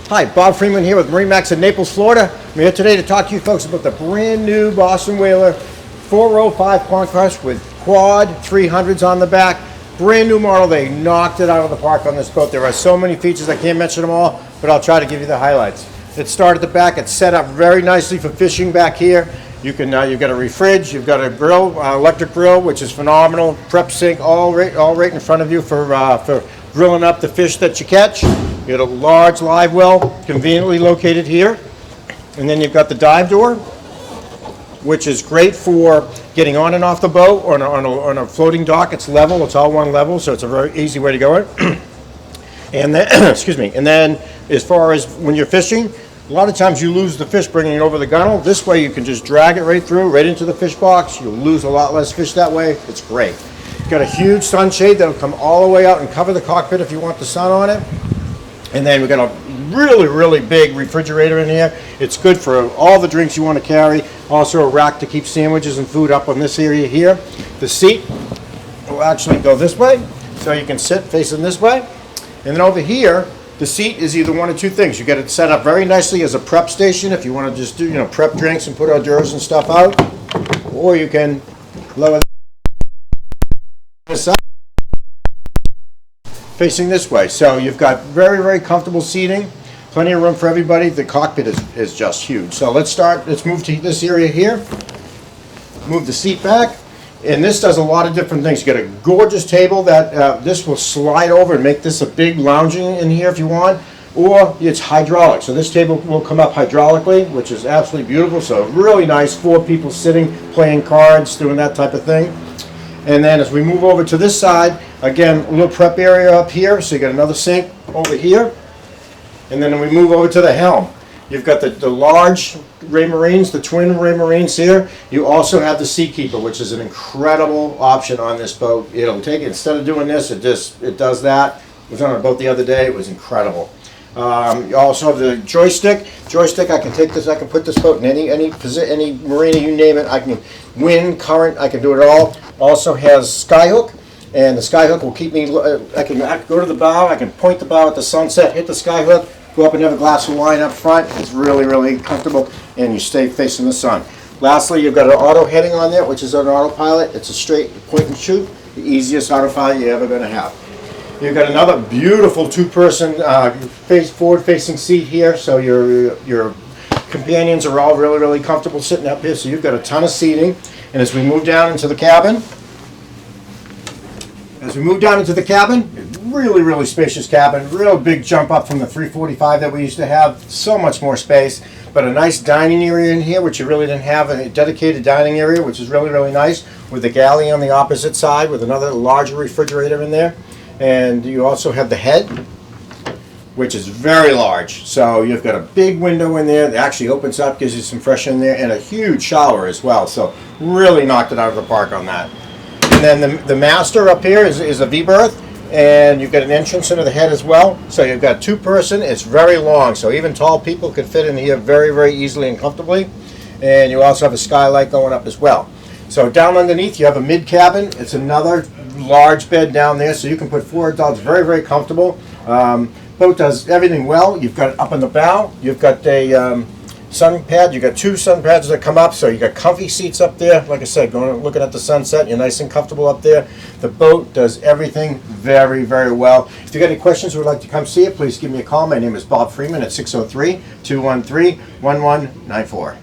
Hi, Bob Freeman here with MarineMax in Naples, Florida. I'm here today to talk to you folks about the brand new Boston Whaler 405 Conquest with quad 300s on the back. Brand new model. They knocked it out of the park on this boat. There are so many features, I can't mention them all, but I'll try to give you the highlights. It's started at the back. It's set up very nicely for fishing back here. You've got a refrig, you've got a grill, electric grill, which is phenomenal. Prep sink, all right in front of you for grilling up the fish that you catch. You got a large live well conveniently located here. And then you've got the dive door, which is great for getting on and off the boat or on a floating dock. It's level, it's all one level, so it's a very easy way to go in. And then, excuse me, and then as far as when you're fishing, a lot of times you lose the fish bringing it over the gunnel. This way you can just drag it right through, right into the fish box. You'll lose a lot less fish that way. It's great. You've got a huge sunshade that'll come all the way out and cover the cockpit if you want the sun on it. And then we've got a really big refrigerator in here. It's good for all the drinks you want to carry. Also a rack to keep sandwiches and food up on this area here. The seat will actually go this way, so you can sit facing this way. And then over here, the seat is either one of two things. You get it set up very nicely as a prep station if you want to just do, prep drinks and put hors d'oeuvres and stuff out. Or you can lower this up, facing this way. So you've got very comfortable seating, plenty of room for everybody. The cockpit is just huge. So let's move to this area here. Move the seat back. And this does a lot of different things. You get a gorgeous table that this will slide over and make this a big lounging in here if you want, or it's hydraulic. So this table will come up hydraulically, which is absolutely beautiful. So really nice, 4 people sitting, playing cards, doing that type of thing. And then as we move over to this side, again, a little prep area up here. So you got another sink over here. And then we move over to the helm. You've got the large Raymarines, the twin Raymarines here. You also have the Seakeeper, which is an incredible option on this boat. It'll take, instead of doing this, it does that. I was on a boat the other day. It was incredible. You also have the joystick. I can take this. I can put this boat in any marina, you name it. I can wind, current. I can do it all. Also has skyhook, and the skyhook will keep me. I can go to the bow. I can point the bow at the sunset, hit the skyhook. Go up and have a glass of wine up front. It's really comfortable, and you stay facing the sun. Lastly, you've got an auto heading on there, which is an autopilot. It's a straight point and shoot, the easiest autopilot you're ever going to have. You've got another beautiful 2-person forward-facing seat here, so your companions are all really comfortable sitting up here. So you've got a ton of seating. And as we move down into the cabin, really spacious cabin, real big jump up from the 345 that we used to have. So much more space, but a nice dining area in here, which you really didn't have, a dedicated dining area, which is really nice, with the galley on the opposite side with another larger refrigerator in there. And you also have the head, which is very large. So you've got a big window in there that actually opens up, gives you some fresh in there, and a huge shower as well. So really knocked it out of the park on that. And then the master up here is a V-berth, and you've got an entrance into the head as well. So you've got 2-person. It's very long, so even tall people could fit in here very easily and comfortably. And you also have a skylight going up as well. So down underneath you have a mid cabin. It's another large bed down there, so you can put 4 adults very comfortable. Boat does everything well. You've got it up in the bow. You've got a sun pad. You've got 2 sun pads that come up, so you got comfy seats up there. Like I said, going looking at the sunset, you're nice and comfortable up there. The boat does everything very well. If you got any questions or would like to come see it, please give me a call. My name is Bob Freeman at 603-213-1194.